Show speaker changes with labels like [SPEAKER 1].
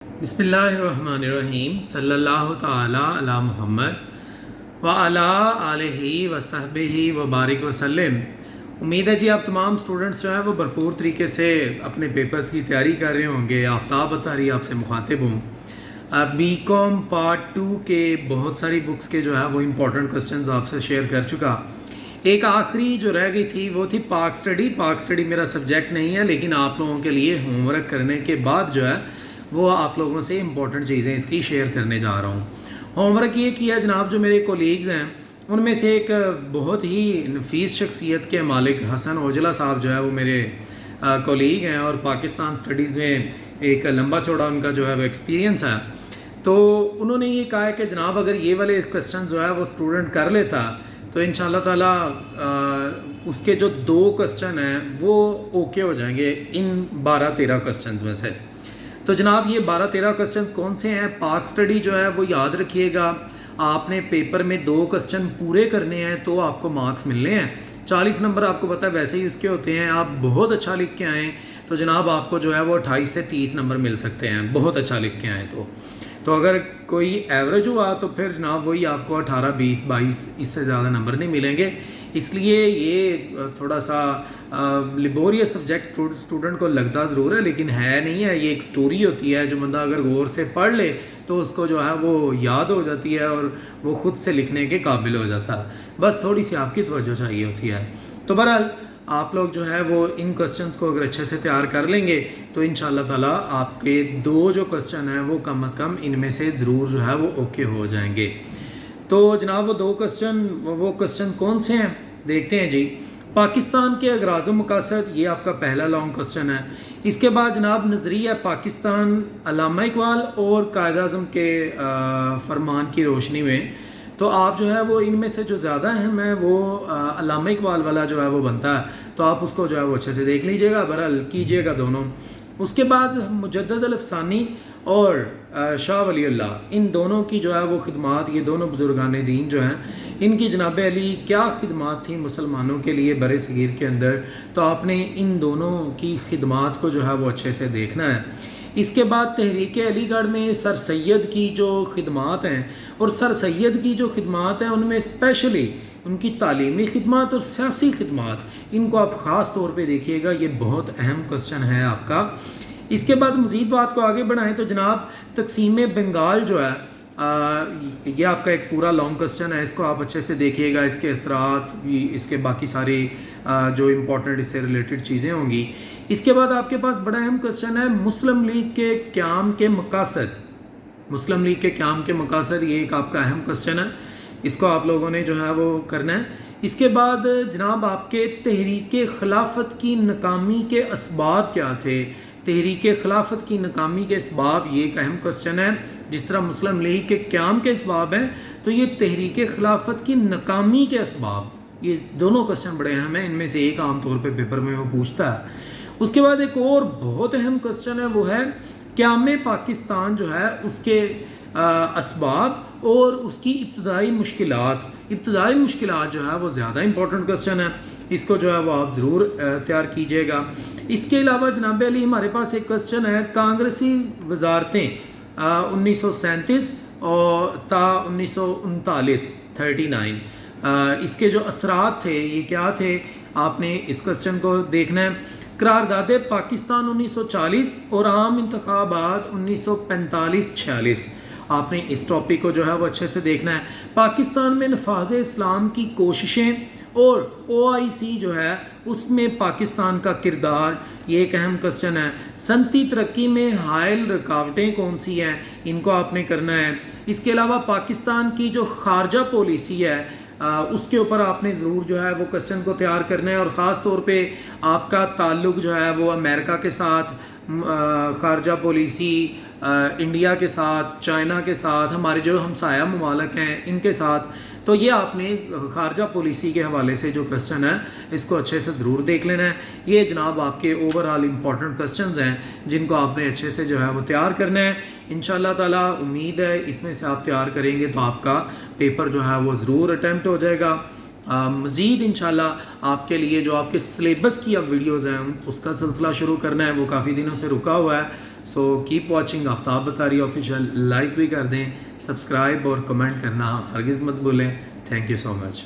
[SPEAKER 1] बिस्मिल्लाहिर्रहमानिर्रहीम सल्लल्लाहु ताला अला मुहम्मद व अला आलिहि व सहबिहि व बारिक वसल्लम। उम्मीद है जी आप तमाम स्टूडेंट्स जो हैं वो भरपूर तरीके से अपने पेपर्स की तैयारी कर रहे होंगे। आफ्ताब अतारी आपसे मुखातिब हूँ। बी कॉम पार्ट 2 के बहुत सारी बुक्स के जो है वो इम्पोर्टेंट क्वेश्चंस आपसे शेयर कर चुका। एक आखिरी जो रह गई थी वो थी पाक स्टडी। पाक स्टडी मेरा सब्जेक्ट नहीं है, लेकिन आप लोगों के लिए होमवर्क करने के बाद जो है वो आप लोगों से इम्पोर्टेंट चीज़ें इसकी शेयर करने जा रहा हूँ। होमवर्क ये किया जनाब, जो मेरे कोलीग्स हैं उनमें से एक बहुत ही नफीस शख्सियत के मालिक हसन ओजला साहब जो है वो मेरे कोलीग हैं और पाकिस्तान स्टडीज़ में एक लंबा चौड़ा उनका जो है वो एक्सपीरियंस है। तो उन्होंने ये कहा है कि जनाब अगर ये वाले क्वेश्चन जो है वो स्टूडेंट कर लेता तो इंशाल्लाह ताला उसके जो 2 क्वेश्चन हैं वो ओके हो जाएंगे इन 12-13 क्वेश्चन में से। तो जनाब ये 12-13 क्वेश्चन कौन से हैं? पाक स्टडी जो है वो याद रखिएगा, आपने पेपर में 2 क्वेश्चन पूरे करने हैं तो आपको मार्क्स मिलने हैं। 40 नंबर आपको पता है वैसे ही उसके होते हैं। आप बहुत अच्छा लिख के आएँ तो जनाब आपको जो है वो 28 से 30 नंबर मिल सकते हैं, बहुत अच्छा लिख के आएँ तो अगर कोई एवरेज हुआ तो फिर जनाब वही आपको 18, 20, 22 इससे ज़्यादा नंबर नहीं मिलेंगे। इसलिए ये थोड़ा सा लिबोरियस सब्जेक्ट स्टूडेंट को लगता ज़रूर है, लेकिन है नहीं है। ये एक स्टोरी होती है, जो बंदा अगर गौर से पढ़ ले तो उसको जो है वो याद हो जाती है और वो ख़ुद से लिखने के काबिल हो जाता है। बस थोड़ी सी आपकी तवज्जो चाहिए होती है। तो बहरहाल आप लोग जो है वो इन क्वेश्चंस को अगर अच्छे से तैयार कर लेंगे तो इंशाल्लाह ताला आपके 2 जो क्वेश्चन हैं वो कम से कम इनमें से ज़रूर जो है वो ओके हो जाएंगे। तो जनाब वो 2 क्वेश्चन कौन से हैं देखते हैं जी। पाकिस्तान के अगराज़ मकासद, ये आपका पहला लॉन्ग क्वेश्चन है। इसके बाद जनाब नज़रिया पाकिस्तान अल्लामा इकबाल और कायद-ए-आज़म के फरमान की रोशनी में, तो आप जो है वो इनमें से जो ज़्यादा अहम है वो अल्लामा इकबाल वाला जो है वो बनता है, तो आप उसको जो है वो अच्छे से देख लीजिएगा, बहरहाल कीजिएगा दोनों। उसके बाद मुजद्दद अल-अफ़सानी और शाह वलीउल्लाह, इन दोनों की जो है वो खिदमात, ये दोनों बुजुर्गान दीन जो हैं इनकी जनाब अली क्या खिदमात थी मुसलमानों के लिए बरे सगीर के अंदर, तो आपने इन दोनों की खिदमात को जो है वो अच्छे से देखना है। इसके बाद तहरीक अलीगढ़ में सर सैयद की जो खिदमात हैं, और सर सैयद की जो खिदमात हैं उनमें स्पेशली उनकी तालीमी खिदमात और सियासी खिदमात, इनको आप ख़ास तौर पे देखिएगा, ये बहुत अहम क्वेश्चन है आपका। इसके बाद मज़ीद बात को आगे बढ़ाएं तो जनाब तकसीम बंगाल जो है ये आपका एक पूरा लॉन्ग क्वेश्चन है, इसको आप अच्छे से देखिएगा, इसके असरात भी, इसके बाकी सारे जो इम्पोर्टेंट इससे रिलेटेड चीज़ें होंगी। इसके बाद आपके पास बड़ा अहम क्वेश्चन है मुस्लिम लीग के क़याम के मकासद। मुस्लिम लीग के क़याम के मकासद, ये एक आपका अहम क्वेश्चन है, इसको आप लोगों ने जो है वो करना है। इसके बाद जनाब आपके तहरीक खिलाफत की नाकामी के असबाब क्या थे? तहरीक खिलाफत की नाकामी के असबाब, ये एक अहम क्वेश्चन है। जिस तरह मुस्लिम लीग के क़याम के असबाब हैं, तो ये तहरीक खिलाफत की नाकामी के असबाब, ये दोनों क्वेश्चन बड़े अहम हैं। इनमें से एक आम तौर पे पेपर में वो पूछता है। उसके बाद एक और बहुत अहम क्वेश्चन है, वो है क़याम पाकिस्तान जो है उसके असबाब और उसकी इब्तदाई मुश्किलात। इब्तदाई मुश्किलात जो है वो ज़्यादा इंपॉर्टेंट क्वेश्चन है, इसको जो है वो आप ज़रूर तैयार कीजिएगा। इसके अलावा जनाब अली हमारे पास एक क्वेश्चन है कांग्रेसी वजारतें 1937 और ता 1939 39, इसके जो असरात थे ये क्या थे, आपने इस क्वेश्चन को देखना है। करारदादे पाकिस्तान 1940 और आम इंतखाबात 1945-46, आपने इस टॉपिक को जो है वो अच्छे से देखना है। पाकिस्तान में नफाज इस्लाम की कोशिशें और OIC जो है उसमें पाकिस्तान का किरदार, ये एक अहम क्वेश्चन है। सनती तरक्की में हायल रुकावटें कौन सी हैं, इनको आपने करना है। इसके अलावा पाकिस्तान की जो खारजा पॉलिसी है उसके ऊपर आपने ज़रूर जो है वो क्वेश्चन को तैयार करना है, और ख़ास तौर पे आपका ताल्लुक़ जो है वो अमेरिका के साथ, खारजा पॉलिसी इंडिया के साथ, चाइना के साथ, हमारे जो हमसाया ममालिक हैं इनके साथ, तो ये आपने खारजा पॉलिसी के हवाले से जो क्वेश्चन है इसको अच्छे से ज़रूर देख लेना है। ये जनाब आपके ओवरऑल इम्पॉर्टेंट क्वेश्चंस हैं जिनको आपने अच्छे से जो है वो तैयार करना है। इंशाल्लाह ताला उम्मीद है इसमें से आप तैयार करेंगे तो आपका पेपर जो है वो ज़रूर अटैम्प्ट हो जाएगा। मज़ीद इंशाल्लाह आपके लिए जो आपके सिलेबस की अब वीडियोज़ हैं उसका सिलसिला शुरू करना है, वो काफ़ी दिनों से रुका हुआ है। سو کیپ واچنگ آفتاب بطاری آفیشیل. لائک بھی کر دیں, سبسکرائب اور کمنٹ کرنا ہرگز مت بھولیں. Thank you so much.